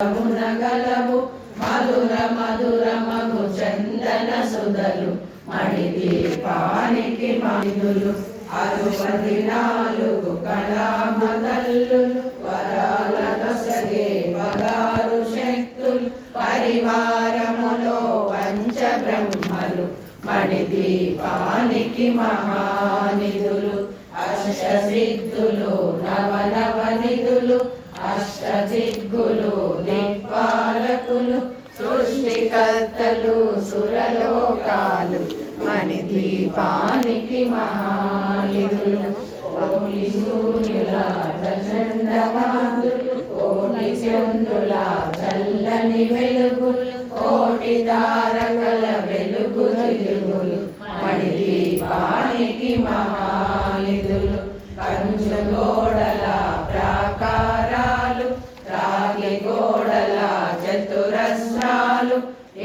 గలవు మధుర మధుర మగు చందన సుధలు మణిదీపానికి మణులు 64 కళామదల్లులు వరాల దొసగే 16 శక్తులు పరివారములో పంచబ్రహ్మలు మణిదీపానికి మహానిధులు అష్టసిద్ధులు నవనవనిధులు అష్టదిగ్గులు దిక్పాలకులు సృష్టికర్తలు సురలోకాలు మణిదీపానికి మహానిధులు కోటి సూర్యుల ప్రచండవాదులు కోటి చంద్రుల చల్లని వెలుగులు కోటి తారకల వెలుగు తిరుగులు మణిదీపానికి మహానిధులు పంచగోడల ప్రాకారాలు రాగి గోడల చతురస్రాలు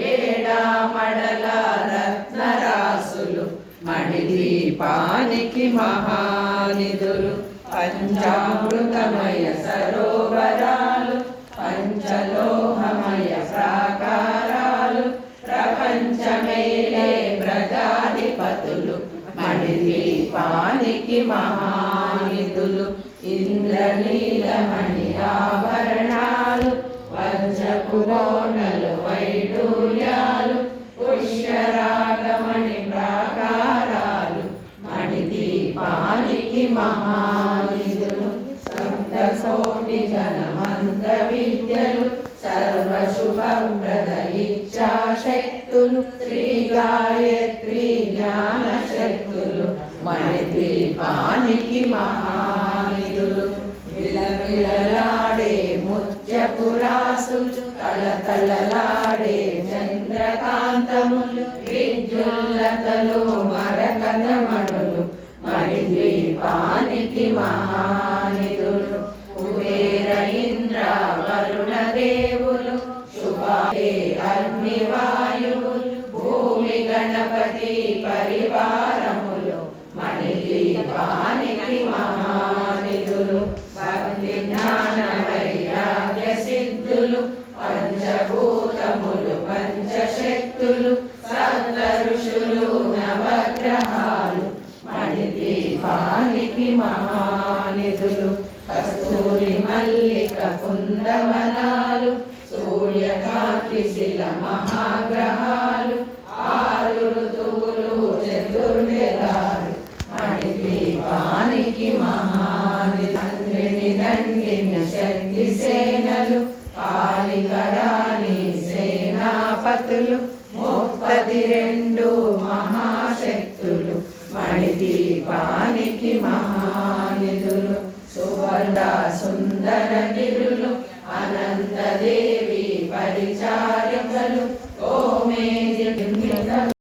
ఏడామడల రత్నరాసులు మణిదీపానికి మహానిధులు పంచామృతమయ సరోవరాలు పంచలోహమయ ప్రాకారాలు ప్రపంచమేలే ప్రజాధిపతులు మణిదీపానికి మహానిధులు ఇంద్రనీలమణి ఆభరణాలు పంచపురోణలు వైడూర్యాలు పుష్యరాగమణి ప్రాకారాలు మణిదీపానికి మహానిధులు సప్తకోటి జనమంత విద్యలు సర్వశుభప్రద ఇచ్ఛాశక్తులు శ్రీ గాయత్రి జ్ఞాన శక్తులు మణిదీపానికి మహానిధులు విలవిలలాడే ముత్యపురాసులు తలతలలాడే చంద్రకాంతములు విద్యుల్లతలు మరకతమణులు మణిదీపానికి మహానిధులు కుబేర ఇంద్ర వరుణ దేవులు శుభే అగ్నివాయువులు భూమి గణపతి పరివారములు మణిదీపానికి మహానిధులు భక్తి జ్ఞాన వైరాగ్య సిద్ధులు పంచభూతములు పంచశక్తులు సప్త ఋషులు నవగ్రహాలు మణిదీపానికి మహానిధులు కస్తూరి మల్లిక కుందవనాలు సూర్యకాంతి శిల మహాగ్రహాలు 6 ఋతువులు చతుర్వేదాలు మణిదీపానికి మహానిధుని దండిన శక్తి సేనలు కాళికరాణి సేనాపతులు 32 మహాశక్తులు మణిదీపానికి మహానిధులు సువర్ణ సుందర గిరులు అనంతదేవి పరిచారి